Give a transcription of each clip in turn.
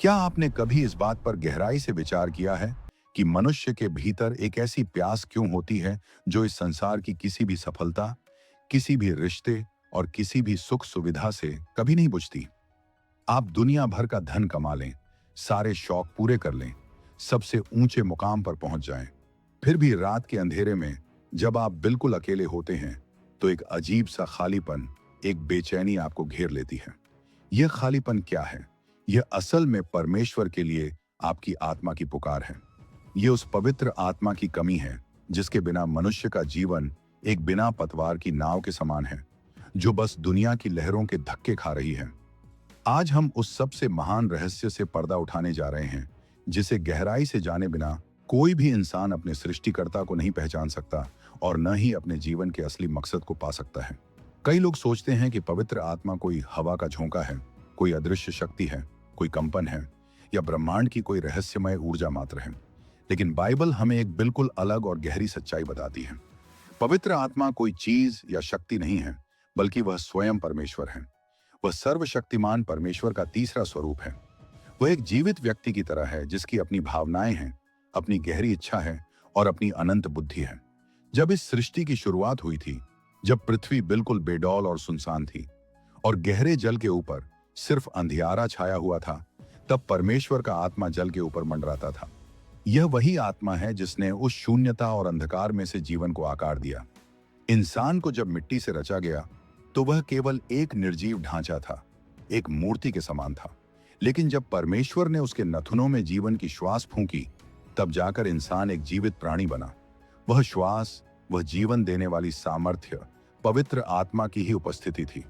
क्या आपने कभी इस बात पर गहराई से विचार किया है कि मनुष्य के भीतर एक ऐसी प्यास क्यों होती है जो इस संसार की किसी भी सफलता, किसी भी रिश्ते और किसी भी सुख सुविधा से कभी नहीं बुझती? आप दुनिया भर का धन कमा लें, सारे शौक पूरे कर लें, सबसे ऊंचे मुकाम पर पहुंच जाएं, फिर भी रात के अंधेरे में जब आप बिल्कुल अकेले होते हैं, तो एक अजीब सा खालीपन, एक बेचैनी आपको घेर लेती है। यह खालीपन क्या है? यह असल में परमेश्वर के लिए आपकी आत्मा की पुकार है। यह उस पवित्र आत्मा की कमी है जिसके बिना मनुष्य का जीवन एक बिना पतवार की नाव के समान है, जो बस दुनिया की लहरों के धक्के खा रही है। आज हम उस सबसे महान रहस्य से पर्दा उठाने जा रहे हैं, जिसे गहराई से जाने बिना कोई भी इंसान अपने सृष्टिकर्ता को नहीं पहचान सकता और न ही अपने जीवन के असली मकसद को पा सकता है। कई लोग सोचते हैं कि पवित्र आत्मा कोई हवा का झोंका है, कोई अदृश्य शक्ति है, कोई कंपन है या ब्रह्मांड की कोई रहस्यमय ऊर्जा मात्र है। लेकिन बाइबल हमें एक बिल्कुल अलग और गहरी सच्चाई बताती है। पवित्र आत्मा कोई चीज या शक्ति नहीं है, बल्कि वह स्वयं परमेश्वर है। वह सर्वशक्तिमान परमेश्वर का तीसरा स्वरूप है। वह एक जीवित व्यक्ति की तरह है, जिसकी अपनी भावनाएं हैं, अपनी गहरी इच्छा है और अपनी अनंत बुद्धि है। जब इस सृष्टि की शुरुआत हुई थी, जब पृथ्वी बिल्कुल बेडौल और सुनसान थी और गहरे जल के ऊपर सिर्फ अंधियारा छाया हुआ था, तब परमेश्वर का आत्मा जल के ऊपर मंडराता था। यह वही आत्मा है जिसने उस शून्यता और अंधकार में से जीवन को आकार दिया। इंसान को जब मिट्टी से रचा गया, तो वह केवल एक निर्जीव ढांचा था, एक मूर्ति के समान था। लेकिन जब परमेश्वर ने उसके नथुनों में जीवन की श्वास फूंकी, तब जाकर इंसान एक जीवित प्राणी बना। वह श्वास, वह जीवन देने वाली सामर्थ्य पवित्र आत्मा की ही उपस्थिति थी।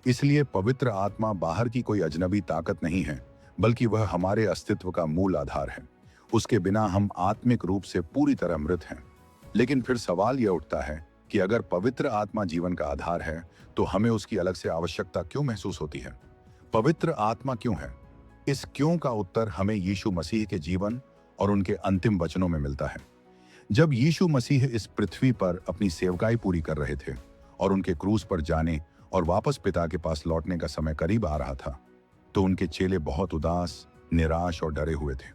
इसलिए पवित्र आत्मा बाहर की कोई अजनबी ताकत नहीं है, बल्कि वह हमारे अस्तित्व का मूल आधार है। उसके बिना हम आत्मिक रूप से पूरी तरह मृत हैं। लेकिन फिर सवाल यह उठता है कि अगर पवित्र आत्मा जीवन का आधार है, तो हमें उसकी अलग से आवश्यकता क्यों महसूस होती है? पवित्र आत्मा क्यों है? इस क्यों का उत्तर हमें यीशु मसीह के जीवन और उनके अंतिम वचनों में मिलता है। जब यीशु मसीह इस पृथ्वी पर अपनी सेवकाई पूरी कर रहे थे और उनके क्रूस पर जाने और वापस पिता के पास लौटने का समय करीब आ रहा था, तो उनके चेले बहुत उदास, निराश और डरे हुए थे।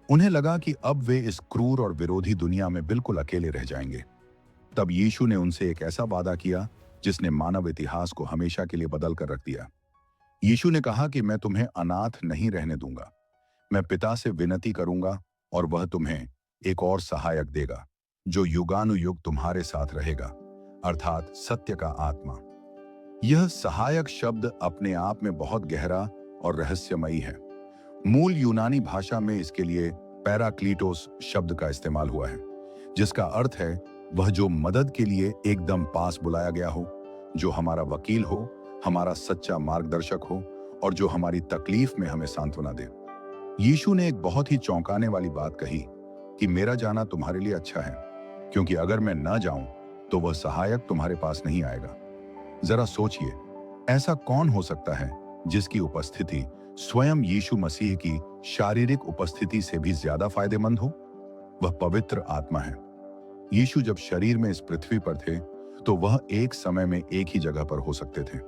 उन्हें लगा कि अब वे इस क्रूर और विरोधी दुनिया में बिल्कुल अकेले रह जाएंगे। तब यीशु ने उनसे एक ऐसा वादा किया जिसने मानव इतिहास को हमेशा के लिए बदल कर रख दिया। यीशु ने कहा कि मैं तुम्हें अनाथ नहीं रहने दूंगा। मैं पिता से विनती करूंगा और वह तुम्हें एक और सहायक देगा, जो युगानुयुग तुम्हारे साथ रहेगा, अर्थात सत्य का आत्मा। यह सहायक शब्द अपने आप में बहुत गहरा और रहस्यमयी है। मूल यूनानी भाषा में इसके लिए पैराक्लीटोस शब्द का इस्तेमाल हुआ है, जिसका अर्थ है वह जो मदद के लिए एकदम पास बुलाया गया हो, जो हमारा वकील हो, हमारा सच्चा मार्गदर्शक हो और जो हमारी तकलीफ में हमें सांत्वना दे। यीशु ने एक बहुत ही चौंकाने वाली बात कही कि मेरा जाना तुम्हारे लिए अच्छा है, क्योंकि अगर मैं न जाऊं तो वह सहायक तुम्हारे पास नहीं आएगा। जरा सोचिए, ऐसा कौन हो सकता है जिसकी उपस्थिति स्वयं यीशु मसीह की शारीरिक उपस्थिति से भी ज्यादा फायदेमंद हो? वह पवित्र आत्मा है। यीशु जब शरीर में इस पृथ्वी पर थे, तो वह एक समय में एक ही जगह पर हो सकते थे।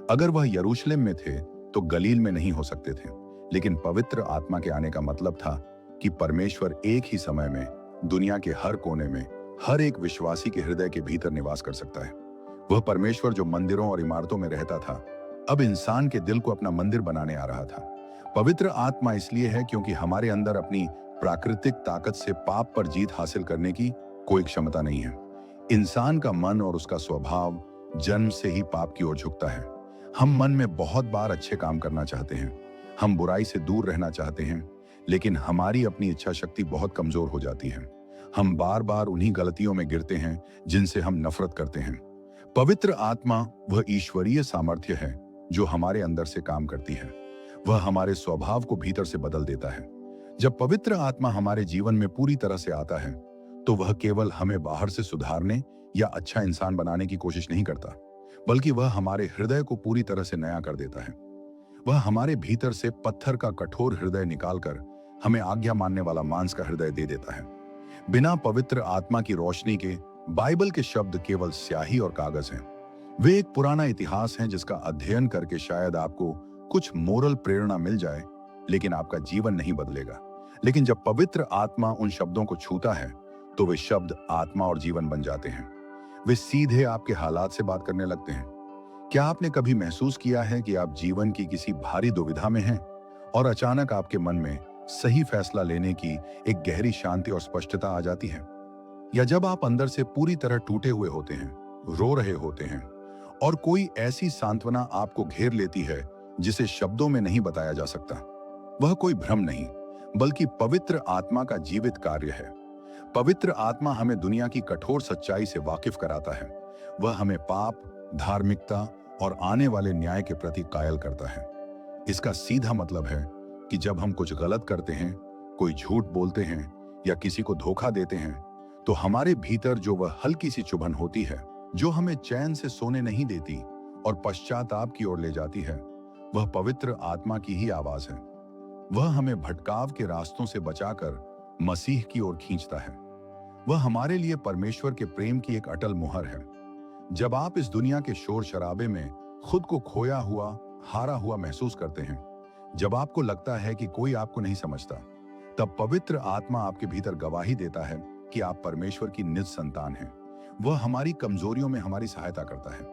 अगर वह यरूशलेम में थे, तो गलील में नहीं हो सकते थे। लेकिन पवित्र आत्मा के आने का मतलब था कि परमेश्वर एक ही समय में दुनिया के हर कोने में, हर एक विश्वासी के हृदय के भीतर निवास कर सकता है। वह परमेश्वर जो मंदिरों और इमारतों में रहता था, अब इंसान के दिल को अपना मंदिर बनाने आ रहा था। पवित्र आत्मा इसलिए है क्योंकि हमारे अंदर अपनी प्राकृतिक ताकत से पाप पर जीत हासिल करने की कोई क्षमता नहीं है। इंसान का मन और उसका स्वभाव जन्म से ही पाप की ओर झुकता है। हम मन में बहुत बार अच्छे काम करना चाहते हैं, हम बुराई से दूर रहना चाहते हैं, लेकिन हमारी अपनी इच्छा शक्ति बहुत कमजोर हो जाती है। हम बार बार उन्हीं गलतियों में गिरते हैं जिनसे हम नफरत करते हैं। पवित्र आत्मा वह ईश्वरीय सामर्थ्य है जो हमारे अंदर से काम करती है। वह हमारे स्वभाव को भीतर से बदल देता है। जब पवित्र आत्मा हमारे जीवन में पूरी तरह से आता है, तो वह केवल हमें बाहर से सुधारने या अच्छा इंसान बनाने की कोशिश नहीं करता, बल्कि वह हमारे हृदय को पूरी तरह से नया कर देता है। वह हमारे भीतर से पत्थर का कठोर हृदय निकालकर हमें आज्ञा मानने वाला मांस का हृदय दे देता है। बिना पवित्र आत्मा की रोशनी के बाइबल के शब्द केवल स्याही और कागज हैं। वे एक पुराना इतिहास हैं जिसका अध्ययन करके शायद आपको कुछ मोरल प्रेरणा मिल जाए, लेकिन आपका जीवन नहीं बदलेगा। लेकिन जब पवित्र आत्मा उन शब्दों को छूता है तो वे शब्द आत्मा और जीवन बन जाते हैं। वे सीधे आपके हालात से बात करने लगते हैं। क्या आपने कभी महसूस किया है कि आप जीवन की किसी भारी दुविधा में हैं और अचानक आपके मन में सही फैसला लेने की एक गहरी शांति और स्पष्टता आ जाती है? या जब आप अंदर से पूरी तरह टूटे हुए होते हैं, रो रहे होते हैं और कोई ऐसी सांत्वना आपको घेर लेती है जिसे शब्दों में नहीं बताया जा सकता? वह कोई भ्रम नहीं, बल्कि पवित्र आत्मा का जीवित कार्य है। पवित्र आत्मा हमें दुनिया की कठोर सच्चाई से वाकिफ कराता है। वह हमें पाप, धार्मिकता और आने वाले न्याय के प्रति कायल करता है। इसका सीधा मतलब है कि जब हम कुछ गलत करते हैं, कोई झूठ बोलते हैं या किसी को धोखा देते हैं, तो हमारे भीतर जो वह हल्की सी चुभन होती है, जो हमें चैन से सोने नहीं देती और पश्चाताप की ओर ले जाती है, वह पवित्र आत्मा की ही आवाज है। वह हमें भटकाव के रास्तों से बचाकर मसीह की ओर खींचता है। वह हमारे लिए परमेश्वर के प्रेम की एक अटल मुहर है। जब आप इस दुनिया के शोर शराबे में खुद को खोया हुआ, हारा हुआ महसूस करते हैं, जब आपको लगता है कि कोई आपको नहीं समझता, तब पवित्र आत्मा आपके भीतर गवाही देता है कि आप परमेश्वर की निज संतान हैं। वह हमारी कमजोरियों में हमारी सहायता करता है।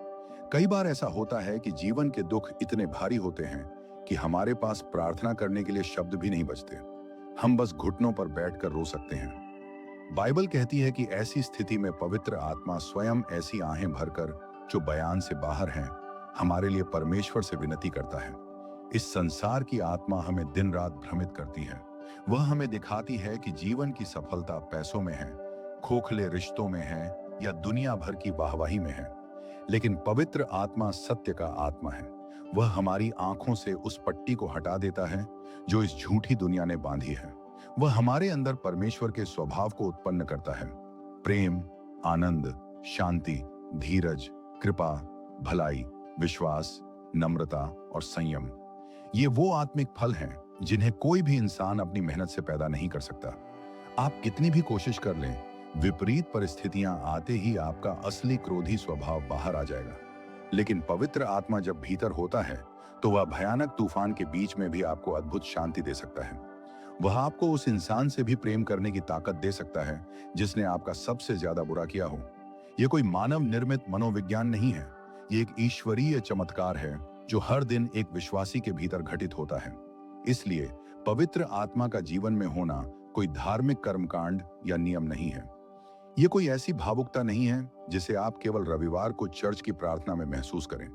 कई बार ऐसा होता है कि जीवन के दुख इतने भारी होते हैं कि हमारे पास प्रार्थना करने के लिए शब्द भी नहीं बचते। हम बस घुटनों पर बैठकर रो सकते हैं। बाइबल कहती है कि ऐसी स्थिति में पवित्र आत्मा स्वयं ऐसी आहें भरकर, जो बयान से बाहर हैं, हमारे लिए परमेश्वर से विनती करता है। इस संसार की आत्मा हमें दिन रात भ्रमित करती है। वह हमें दिखाती है कि जीवन की सफलता पैसों में है, खोखले रिश्तों में है या दुनिया भर की वाहवाही में है। लेकिन पवित्र आत्मा सत्य का आत्मा है। वह हमारी आंखों से उस पट्टी को हटा देता है जो इस झूठी दुनिया ने बांधी है। वह हमारे अंदर परमेश्वर के स्वभाव को उत्पन्न करता है: प्रेम, आनंद, शांति, धीरज, कृपा, भलाई, विश्वास, नम्रता और संयम। ये वो आत्मिक फल हैं जिन्हें कोई भी इंसान अपनी मेहनत से पैदा नहीं कर सकता। आप कितनी भी कोशिश कर लें, विपरीत परिस्थितियां आते ही आपका असली क्रोधी स्वभाव बाहर आ जाएगा। लेकिन पवित्र आत्मा जब भीतर होता है तो वह भयानक तूफान के बीच में भी आपको अद्भुत शांति दे सकता है। वह आपको उस इंसान से भी प्रेम करने की ताकत दे सकता है जिसने आपका सबसे ज्यादा बुरा किया हो। यह कोई मानव निर्मित मनोविज्ञान नहीं है, ये एक ईश्वरीय चमत्कार है जो हर दिन एक विश्वासी के भीतर घटित होता है। इसलिए पवित्र आत्मा का जीवन में होना कोई धार्मिक कर्मकांड या नियम नहीं है। यह कोई ऐसी भावुकता नहीं है जिसे आप केवल रविवार को चर्च की प्रार्थना में महसूस करें।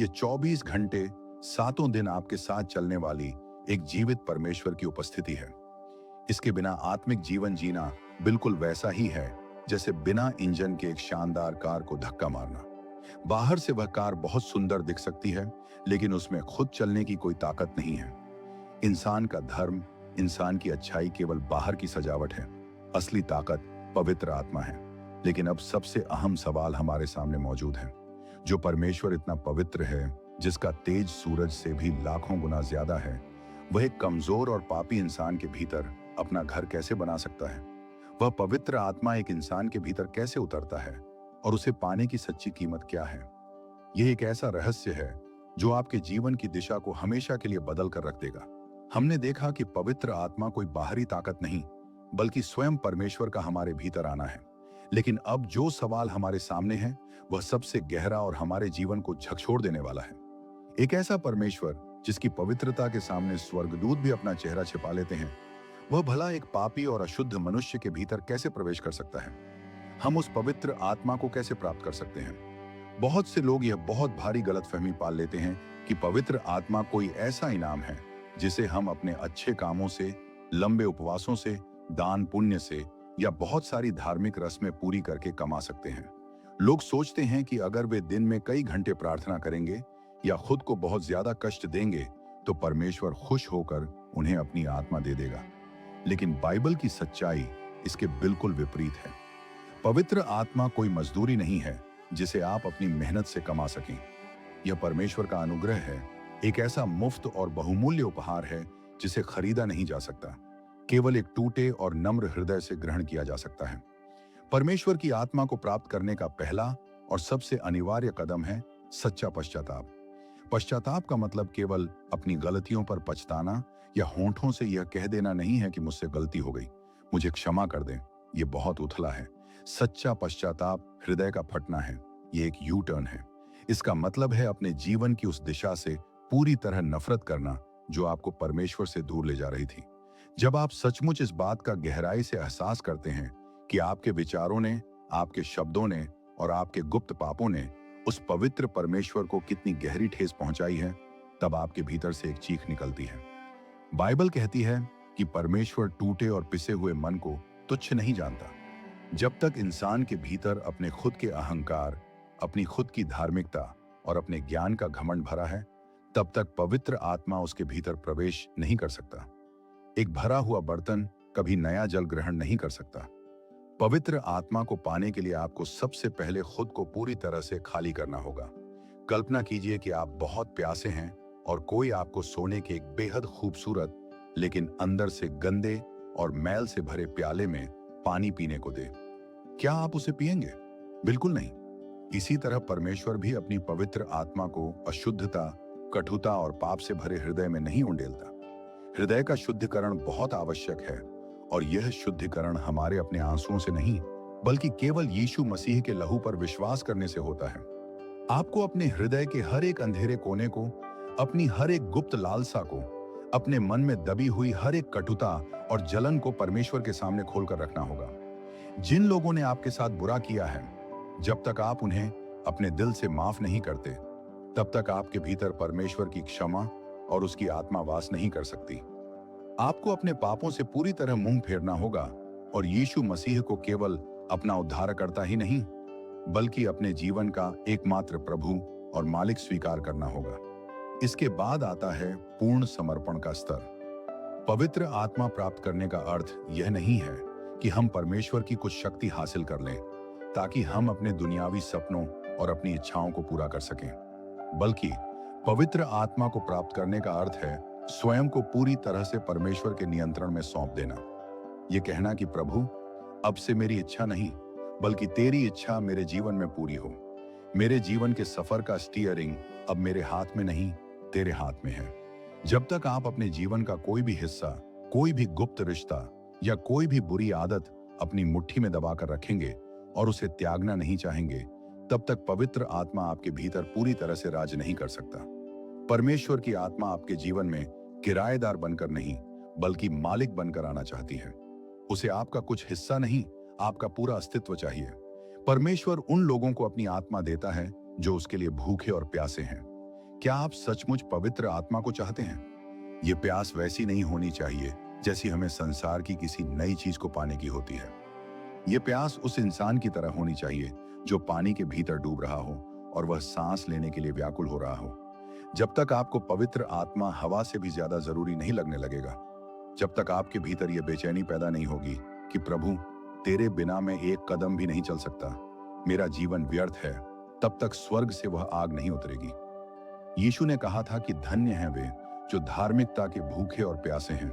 यह 24 घंटे 7 दिन आपके साथ चलने वाली एक जीवित परमेश्वर की उपस्थिति है। इसके बिना आत्मिक जीवन जीना बिल्कुल वैसा ही है जैसे बिना इंजन के एक शानदार कार को धक्का मारना। बाहर से वह कार बहुत सुंदर दिख सकती है, लेकिन उसमें खुद चलने की कोई ताकत नहीं है। इंसान का धर्म, इंसान की अच्छाई केवल बाहर की सजावट है। असली ताकत पवित्र आत्मा है। लेकिन अब सबसे अहम सवाल हमारे सामने मौजूद है: जो परमेश्वर इतना पवित्र है, जिसका तेज सूरज से भी लाखों गुना ज्यादा है, वह एक कमजोर और पापी इंसान के भीतर अपना घर कैसे बना सकता है? वह पवित्र आत्मा एक इंसान के भीतर कैसे उतरता है और उसे पाने की सच्ची कीमत क्या है? यह एक ऐसा रहस्य है जो आपके जीवन की दिशा को हमेशा के लिए बदल कर रख देगा। हमने देखा कि पवित्र आत्मा कोई बाहरी ताकत नहीं, बल्कि स्वयं परमेश्वर का हमारे भीतर आना है। लेकिन अब जो सवाल हमारे सामने है, वह सबसे गहरा और हमारे जीवन को झकझोर देने वाला है। एक ऐसा परमेश्वर जिसकी पवित्रता के सामने स्वर्गदूत भी अपना चेहरा छिपा लेते हैं, वह भला एक पापी और अशुद्ध मनुष्य के भीतर कैसे प्रवेश कर सकता है? हम उस पवित्र आत्मा को कैसे प्राप्त कर सकते हैं? बहुत से लोग यह बहुत भारी गलतफहमी पाल लेते हैं कि पवित्र आत्मा कोई ऐसा इनाम है जिसे हम अपने अच्छे कामों से, लंबे उपवासों से, दान पुण्य से या बहुत सारी धार्मिक रस्में पूरी करके कमा सकते हैं। लोग सोचते हैं कि अगर वे दिन में कई घंटे प्रार्थना करेंगे या खुद को बहुत ज्यादा कष्ट देंगे तो परमेश्वर खुश होकर उन्हें अपनी आत्मा दे देगा। लेकिन बाइबल की सच्चाई इसके बिल्कुल विपरीत है। पवित्र आत्मा कोई मजदूरी नहीं है जिसे आप अपनी मेहनत से कमा सकें। यह परमेश्वर का अनुग्रह है, एक ऐसा मुफ्त और बहुमूल्य उपहार है जिसे खरीदा नहीं जा सकता, केवल एक टूटे और नम्र हृदय से ग्रहण किया जा सकता है। परमेश्वर की आत्मा को प्राप्त करने का पहला और सबसे अनिवार्य कदम है सच्चा पश्चाताप। पश्चाताप का मतलब केवल अपनी गलतियों पर पछताना या होंठों से यह कह देना नहीं है कि मुझसे गलती हो गई, मुझे क्षमा कर दें। ये बहुत उथला है। सच्चा पश्चाताप हृदय का फटना है। ये एक यू टर्न है। इसका मतलब है अपने जीवन की उस दिशा से पूरी तरह नफरत करना जो आपको परमेश्वर से दूर ले जा रही थी। जब आप सचमुच इस बात का गहराई से एहसास करते हैं कि आपके विचारों ने, आपके शब्दों ने और आपके गुप्त पापों ने उस पवित्र परमेश्वर को कितनी गहरी ठेस पहुंचाई है, तब आपके भीतर से एक चीख निकलती है। बाइबल कहती है कि परमेश्वर टूटे और पिसे हुए मन को तुच्छ नहीं जानता। जब तक इंसान के भीतर अपने खुद के अहंकार, अपनी खुद की धार्मिकता और अपने ज्ञान का घमंड भरा है, तब तक पवित्र आत्मा उसके भीतर प्रवेश नहीं कर सकता। एक भरा हुआ बर्तन कभी नया जल ग्रहण नहीं कर सकता। पवित्र आत्मा को पाने के लिए आपको सबसे पहले खुद को पूरी तरह से खाली करना होगा। कल्पना कीजिए कि आप बहुत प्यासे हैं और कोई आपको सोने के एक बेहद खूबसूरत लेकिन अंदर से गंदे और मैल से भरे प्याले में पानी पीने को दे। क्या आप उसे पिएंगे? बिल्कुल नहीं। इसी तरह परमेश्वर भी अपनी पवित्र आत्मा को अशुद्धता, कटुता और पाप से भरे हृदय में नहीं उंडेलता। हृदय का शुद्धिकरण बहुत आवश्यक है और यह शुद्धिकरण हमारे अपने आंसुओं से नहीं, बल्कि केवल यीशु मसीह के लहू पर विश्वास करने से होता है। आपको अपने हृदय के हर एक अंधेरे कोने को, अपनी हर एक गुप्त लालसा को, अपने मन में दबी हुई हर एक कटुता और जलन को परमेश्वर के सामने खोलकर रखना होगा। जिन लोगों ने आपके साथ बुरा किया है, जब तक आप उन्हें अपने दिल से माफ नहीं करते, तब तक आपके भीतर परमेश्वर की क्षमा और उसकी आत्मा वास नहीं कर सकती। आपको अपने पापों से पूरी तरह मुंह फेरना होगा और यीशु मसीह को केवल अपना उद्धारकर्ता ही नहीं, बल्कि अपने जीवन का एकमात्र प्रभु और मालिक स्वीकार करना होगा। इसके बाद आता है पूर्ण समर्पण का स्तर। पवित्र आत्मा प्राप्त करने का अर्थ यह नहीं है कि हम परमेश्वर की कुछ शक्ति हासिल कर लें ताकि हम अपने दुनियावी सपनों और अपनी इच्छाओं को पूरा कर सकें, बल्कि पवित्र आत्मा को प्राप्त करने का अर्थ है स्वयं को पूरी तरह से परमेश्वर के नियंत्रण में सौंप देना। यह कहना कि प्रभु, अब से मेरी इच्छा नहीं बल्कि तेरी इच्छा मेरे जीवन में पूरी हो। मेरे जीवन के सफर का स्टीयरिंग अब मेरे हाथ में नहीं, तेरे हाथ में है। जब तक आप अपने जीवन का कोई भी हिस्सा, कोई भी गुप्त रिश्ता या कोई भी बुरी आदत अपनी मुट्ठी में दबाकर रखेंगे और उसे त्यागना नहीं चाहेंगे, तब तक पवित्र आत्मा आपके भीतर पूरी तरह से राज नहीं कर सकता। परमेश्वर की आत्मा आपके जीवन में किराएदार बनकर नहीं, बल्कि मालिक बनकर आना चाहती है। उसे आपका कुछ हिस्सा नहीं, आपका पूरा अस्तित्व चाहिए। परमेश्वर उन लोगों को अपनी आत्मा देता है जो उसके लिए भूखे और प्यासे हैं। क्या आप सचमुच पवित्र आत्मा को चाहते हैं? ये प्यास वैसी नहीं होनी चाहिए जैसी हमें संसार की किसी नई चीज को पाने की होती है। ये प्यास उस इंसान की तरह होनी चाहिए जो पानी के भीतर डूब रहा हो और वह सांस लेने के लिए व्याकुल हो रहा हो। जब तक आपको पवित्र आत्मा हवा से भी ज्यादा जरूरी नहीं लगने लगेगा, जब तक आपके भीतर यह बेचैनी पैदा नहीं होगी कि प्रभु, तेरे बिना मैं एक कदम भी नहीं चल सकता, मेरा जीवन व्यर्थ है, तब तक स्वर्ग से वह आग नहीं उतरेगी। यीशु ने कहा था कि धन्य हैं वे जो धार्मिकता के भूखे और प्यासे हैं,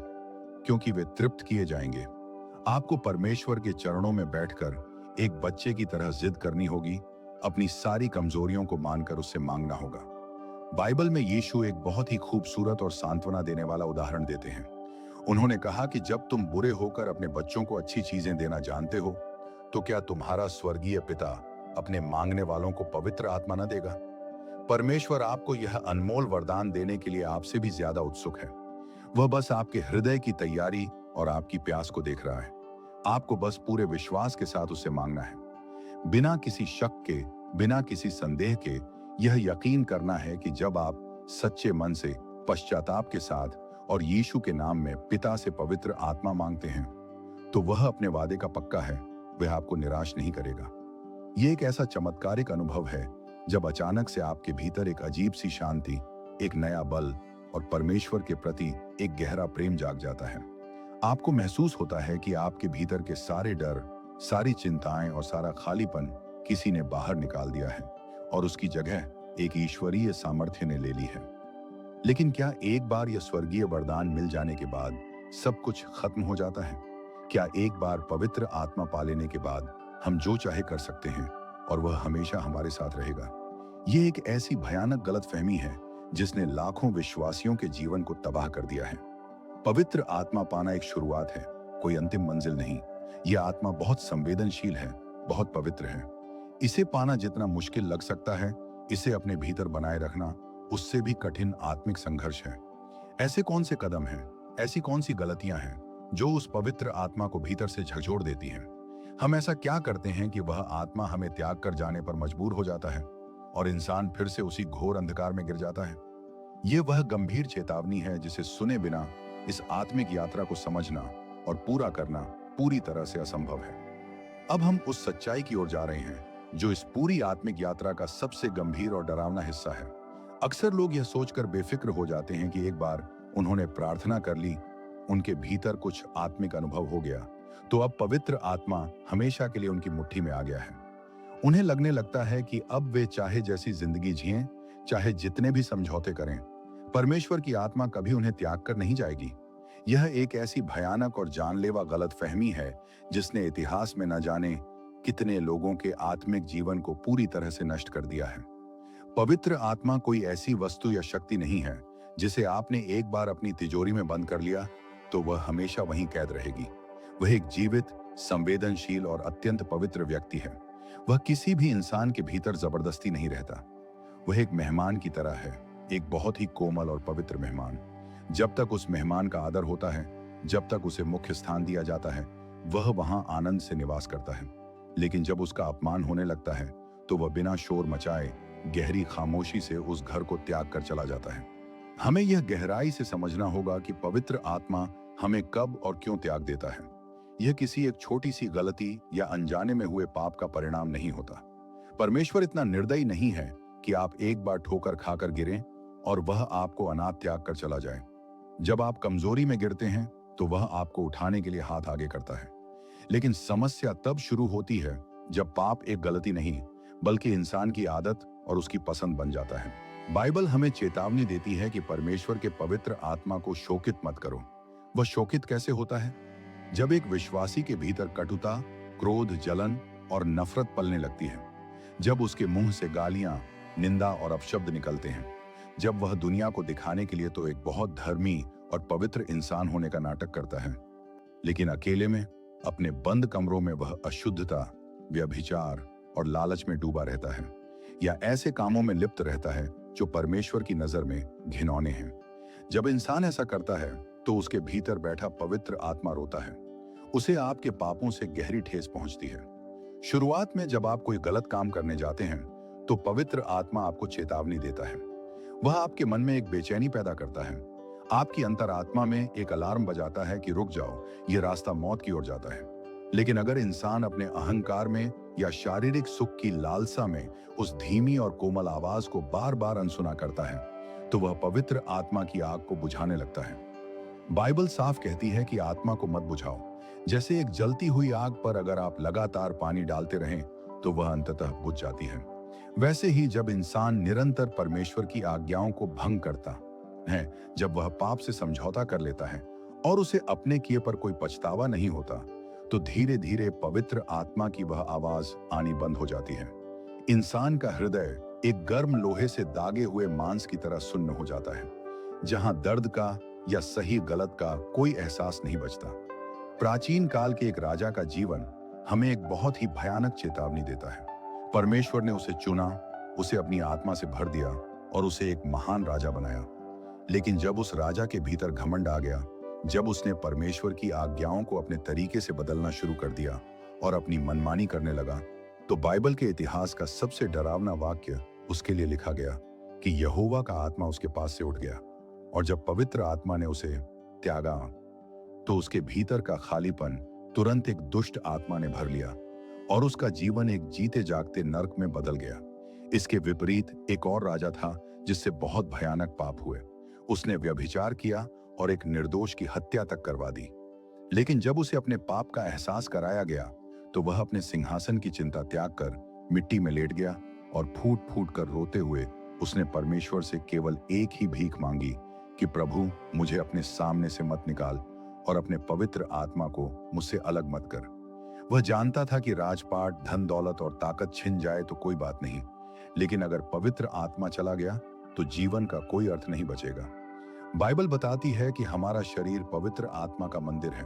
क्योंकि वे तृप्त किए जाएंगे। आपको परमेश्वर के चरणों में बैठकर एक बच्चे की तरह जिद करनी होगी, अपनी सारी कमजोरियों को मानकर उससे मांगना होगा। बाइबल में यीशु एक बहुत ही खूबसूरत और सांत्वना देने वाला उदाहरण देते हैं। उन्होंने कहा कि जब तुम बुरे होकर अपने बच्चों को अच्छी चीजें देना जानते हो, तो क्या तुम्हारा स्वर्गीय पिता अपने मांगने वालों को पवित्र आत्मा न देगा? परमेश्वर आपको यह अनमोल वरदान देने के लिए आपसे भी ज्यादा उत्सुक है। वह बस आपके हृदय की तैयारी और आपकी प्यास को देख रहा है। आपको बस पूरे विश्वास के साथ उससे मांगना है, बिना किसी शक के, बिना किसी संदेह के। यह यकीन करना है कि जब आप सच्चे मन से, पश्चाताप के साथ और यीशु के नाम में पिता से पवित्र आत्मा मांगते हैं, तो वह अपने वादे का पक्का है, वह आपको निराश नहीं करेगा। यह एक ऐसा चमत्कारिक अनुभव है जब अचानक से आपके भीतर एक अजीब सी शांति, एक नया बल और परमेश्वर के प्रति एक गहरा प्रेम जाग जाता है। आपको महसूस होता है कि आपके भीतर के सारे डर, सारी चिंताएं और सारा खालीपन किसी ने बाहर निकाल दिया है और उसकी जगह एक ईश्वरीय सामर्थ्य ने ले ली है। लेकिन क्या एक बार यह स्वर्गीय वरदान मिल जाने के बाद सब कुछ खत्म हो जाता है? क्या एक बार पवित्र आत्मा पा लेने के बाद हम जो चाहे कर सकते हैं और वह हमेशा हमारे साथ रहेगा? यह एक ऐसी भयानक गलतफहमी है जिसने लाखों विश्वासियों के जीवन को तबाह कर दिया है। पवित्र आत्मा पाना एक शुरुआत है, कोई अंतिम मंजिल नहीं। यह आत्मा बहुत संवेदनशील है, बहुत पवित्र है। इसे पाना जितना मुश्किल लग सकता है, इसे अपने भीतर बनाए रखना उससे भी कठिन आत्मिक संघर्ष है। ऐसे कौन से कदम हैं, ऐसी कौन सी गलतियां हैं जो उस पवित्र आत्मा को भीतर से झकझोर देती हैं? हम ऐसा क्या करते हैं कि वह आत्मा हमें त्याग कर जाने पर मजबूर हो जाता है और इंसान फिर से उसी घोर अंधकार में गिर जाता है? ये वह गंभीर चेतावनी है जिसे सुने बिना इस आत्मिक यात्रा को समझना और पूरा करना पूरी तरह से असंभव है। अब हम उस सच्चाई की ओर जा रहे हैं जो इस पूरी आत्मिक यात्रा का सबसे गंभीर और डरावना हिस्सा है। अक्सर लोग यह सोचकर बेफिक्र हो जाते हैं कि एक बार उन्होंने प्रार्थना कर ली, उनके भीतर कुछ आत्मिक अनुभव हो गया, तो अब पवित्र आत्मा हमेशा के लिए उनकी मुट्ठी में आ गया है। उन्हें लगने लगता है कि अब वे चाहे जैसी जिंदगी जिएं, चाहे जितने भी समझौते करें, परमेश्वर की आत्मा कभी उन्हें त्याग कर नहीं जाएगी। यह एक ऐसी भयानक और जानलेवा गलतफहमी है जिसने इतिहास में न जाने कितने लोगों के आत्मिक जीवन को पूरी तरह से नष्ट कर दिया है। पवित्र आत्मा कोई ऐसी वस्तु या शक्ति नहीं है जिसे आपने एक बार अपनी तिजोरी में बंद कर लिया तो वह हमेशा वहीं कैद रहेगी। वह एक जीवित, संवेदनशील और अत्यंत पवित्र व्यक्ति है। वह किसी भी इंसान के भीतर जबरदस्ती नहीं रहता। वह एक मेहमान की तरह है, एक बहुत ही कोमल और पवित्र मेहमान। जब तक उस मेहमान का आदर होता है, जब तक उसे मुख्य स्थान दिया जाता है, वह वहां आनंद से निवास करता है। लेकिन जब उसका अपमान होने लगता है तो वह बिना शोर मचाए गहरी खामोशी से उस घर को त्याग कर चला जाता है। हमें यह गहराई से समझना होगा कि पवित्र आत्मा हमें कब और क्यों त्याग देता है। यह किसी एक छोटी सी गलती या अनजाने में हुए पाप का परिणाम नहीं होता। परमेश्वर इतना निर्दयी नहीं है कि आप एक बार ठोकर खाकर गिरें और वह आपको अनाथ त्याग कर चला जाए। जब आप कमजोरी में गिरते हैं तो वह आपको उठाने के लिए हाथ आगे करता है। लेकिन समस्या तब शुरू होती है जब पाप एक गलती नहीं बल्कि इंसान की आदत और उसकी पसंद बन जाता है। बाइबल हमें चेतावनी देती है कि परमेश्वर के पवित्र आत्मा को शोकित मत करो। वह शोकित कैसे होता है? जब एक विश्वासी के भीतर कटुता, क्रोध, जलन और नफरत पलने लगती है, जब उसके मुंह से गालियां, निंदा और अपशब्द निकलते हैं, जब वह दुनिया को दिखाने के लिए तो एक बहुत धर्मी और पवित्र इंसान होने का नाटक करता है, लेकिन अकेले में अपने बंद कमरों में वह अशुद्धता, व्यभिचार और लालच में डूबा रहता है, या ऐसे कामों में लिप्त रहता है जो परमेश्वर की नजर में घिनौने हैं। जब इंसान ऐसा करता है तो उसके भीतर बैठा पवित्र आत्मा रोता है। उसे आपके पापों से गहरी ठेस पहुंचती है। शुरुआत में जब आप कोई गलत काम करने जाते हैं तो पवित्र आत्मा आपको चेतावनी देता है। वह आपके मन में एक बेचैनी पैदा करता है। आपकी अंतरात्मा में एक अलार्म बजाता है कि रुक जाओ, यह रास्ता मौत की ओर जाता है। लेकिन अगर इंसान अपने अहंकार में या शारीरिक सुख की लालसा में उस धीमी और कोमल आवाज को बार बार अनसुना करता है तो वह पवित्र आत्मा की आग को बुझाने लगता है। बाइबल साफ कहती है कि आत्मा को मत बुझाओ। जैसे एक जलती हुई आग पर अगर आप लगातार पानी डालते रहें तो वह अंततः बुझ जाती है, वैसे ही जब इंसान निरंतर परमेश्वर की आज्ञाओं को भंग करता है, जब वह पाप से समझौता कर लेता है और उसे अपने किए पर कोई पछतावा नहीं होता, तो धीरे धीरे पवित्र आत्मा की वह आवाज आनी बंद हो जाती है। इंसान का हृदय एक गर्म लोहे से दागे हुए मांस की तरह सुन्न हो जाता है, जहां दर्द का या सही गलत का कोई एहसास नहीं बचता। प्राचीन काल के एक राजा का जीवन हमें एक बहुत ही भयानक चेतावनी देता है। परमेश्वर ने उसे चुना, उसे अपनी आत्मा से भर दिया और उसे एक महान राजा बनाया। लेकिन जब उस राजा के भीतर घमंड आ गया, जब उसने परमेश्वर की आज्ञाओं को अपने तरीके से बदलना शुरू कर दिया और अपनी मनमानी करने लगा, तो बाइबल के इतिहास का सबसे डरावना वाक्य उसके लिए लिखा गया कि यहोवा का आत्मा उसके पास से उठ गया। और जब पवित्र आत्मा ने उसे त्यागा तो उसके भीतर का खालीपन तुरंत एक दुष्ट आत्मा ने भर लिया और उसका जीवन एक जीते जागते नर्क में बदल गया। इसके विपरीत एक और राजा था जिससे बहुत भयानक पाप हुए। उसने व्यभिचार किया और एक निर्दोष की हत्या तक करवा दी। लेकिन जब उसे अपने पाप का एहसास कराया गया तो वह अपने सिंहासन की चिंता त्याग कर मिट्टी में लेट गया और फूट फूट कर रोते हुए उसने परमेश्वर से केवल एक ही भीख मांगी कि प्रभु, मुझे अपने सामने से मत निकाल और अपने पवित्र आत्मा को मुझसे अलग मत कर। वह जानता था कि राजपाट, धन दौलत और ताकत छिन जाए तो कोई बात नहीं, लेकिन अगर पवित्र आत्मा चला गया तो जीवन का कोई अर्थ नहीं बचेगा। बाइबल बताती है कि हमारा शरीर पवित्र आत्मा का मंदिर है।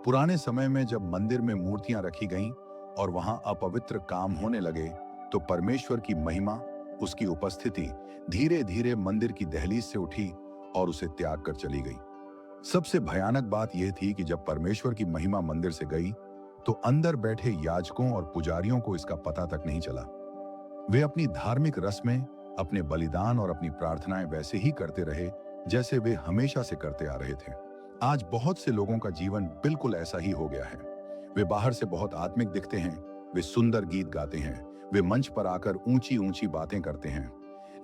पुराने समय में जब मंदिर में मूर्तियां रखी गईं और वहां अपवित्र काम होने लगे, तो परमेश्वर की महिमा, उसकी उपस्थिति धीरे धीरे मंदिर की दहलीज से उठी और उसे त्याग कर चली गई। सबसे भयानक बात यह थी कि जब परमेश्वर की महिमा मंदिर से गई, तो अंदर बैठे याजकों और पुजारियों को इसका पता तक नहीं चला। वे अपनी धार्मिक रस्में, अपने बलिदान और अपनी प्रार्थनाएं वैसे ही करते रहे जैसे वे हमेशा से करते आ रहे थे। आज बहुत से लोगों का जीवन बिल्कुल ऐसा ही हो गया है। वे बाहर से बहुत आत्मिक दिखते हैं, वे सुंदर गीत गाते हैं, वे मंच पर आकर ऊंची ऊंची बातें करते हैं,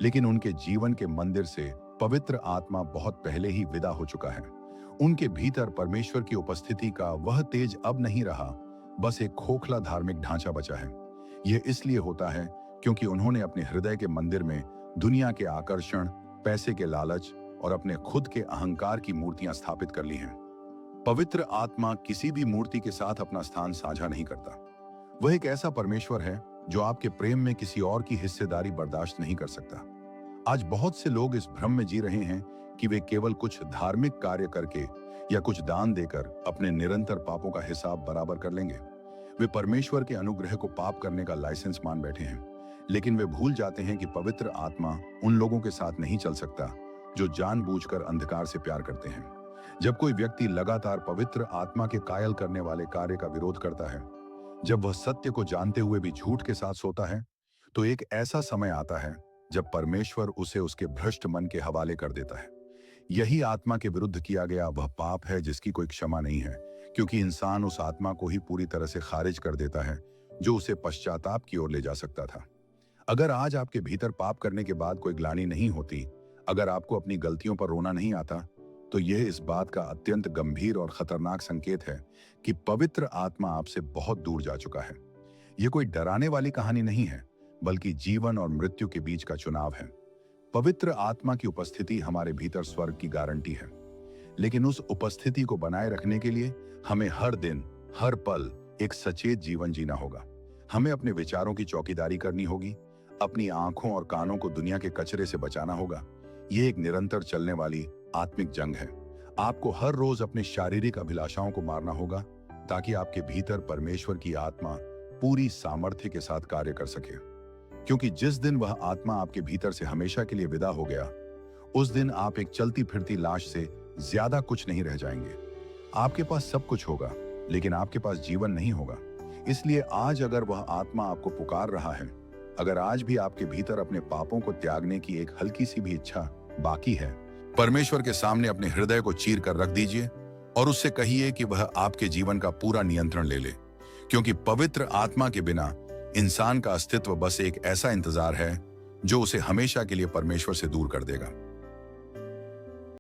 लेकिन उनके जीवन के मंदिर से पवित्र आत्मा बहुत पहले ही विदा हो चुका है। उनके भीतर परमेश्वर की उपस्थिति का वह तेज अब नहीं रहा, बस एक खोखला धार्मिक ढांचा बचा है। यह इसलिए होता है क्योंकि उन्होंने अपने हृदय के मंदिर में दुनिया के आकर्षण, पैसे के लालच और अपने खुद के अहंकार की मूर्तियां स्थापित कर ली हैं। पवित्र आत्मा किसी भी मूर्ति के साथ अपना स्थान साझा नहीं करता। वह एक ऐसा परमेश्वर है जो आपके प्रेम में किसी और की हिस्सेदारी बर्दाश्त नहीं कर सकता। आज बहुत से लोग इस भ्रम में जी रहे हैं कि वे केवल कुछ धार्मिक कार्य करके या कुछ दान देकर अपने निरंतर पापों का हिसाब बराबर कर लेंगे। वे परमेश्वर के अनुग्रह को पाप करने का लाइसेंस मान बैठे हैं, लेकिन वे भूल जाते हैं कि पवित्र आत्मा उन लोगों के साथ नहीं चल सकता जो जानबूझकर अंधकार से प्यार करते हैं। जब कोई व्यक्ति लगातार पवित्र आत्मा के कायल करने वाले कार्य का विरोध करता है, जब वह सत्य को जानते हुए भी झूठ के साथ सोता है, तो एक ऐसा समय आता है जब परमेश्वर उसे उसके भ्रष्ट मन के हवाले कर देता है। यही आत्मा के विरुद्ध किया गया वह पाप है जिसकी कोई क्षमा नहीं है, क्योंकि इंसान उस आत्मा को ही पूरी तरह से खारिज कर देता है जो उसे पश्चाताप की ओर ले जा सकता था। अगर आज आपके भीतर पाप करने के बाद कोई ग्लानि नहीं होती, अगर आपको अपनी गलतियों पर रोना नहीं आता, तो यह इस बात का अत्यंत गंभीर और खतरनाक संकेत है कि पवित्र आत्मा आपसे बहुत दूर जा चुका है। यह कोई डराने वाली कहानी नहीं है, बल्कि जीवन और मृत्यु के बीच का चुनाव है। पवित्र आत्मा की उपस्थिति हमारे भीतर स्वर्ग की गारंटी है, लेकिन उस उपस्थिति को बनाए रखने के लिए हमें हर दिन, हर पल एक सचेत जीवन जीना होगा। हमें अपने विचारों की चौकीदारी करनी होगी, अपनी आंखों और कानों को दुनिया के कचरे से बचाना होगा। यह एक निरंतर चलने वाली आत्मिक जंग है। आपको हर रोज अपने शारीरिक अभिलाषाओं को मारना होगा ताकि आपके भीतर परमेश्वर की आत्मा पूरी सामर्थ्य के साथ कार्य कर सके। क्योंकि जिस दिन वह आत्मा आपके भीतर से हमेशा के लिए विदा हो गया, उस दिन आप एक चलती फिरती लाश से ज्यादा कुछ नहीं रह जाएंगे। आपके पास सब कुछ होगा, लेकिन आपके पास जीवन नहीं होगा। इसलिए आज अगर वह आत्मा आपको पुकार रहा है, अगर आज भी आपके भीतर अपने पापों को त्यागने की एक हल्की सी भी इच्छा बाकी है, परमेश्वर के सामने अपने हृदय को चीर कर रख दीजिए और उससे कहिए कि वह आपके जीवन का पूरा नियंत्रण ले ले। क्योंकि पवित्र आत्मा के बिना इंसान का अस्तित्व बस एक ऐसा इंतजार है जो उसे हमेशा के लिए परमेश्वर से दूर कर देगा।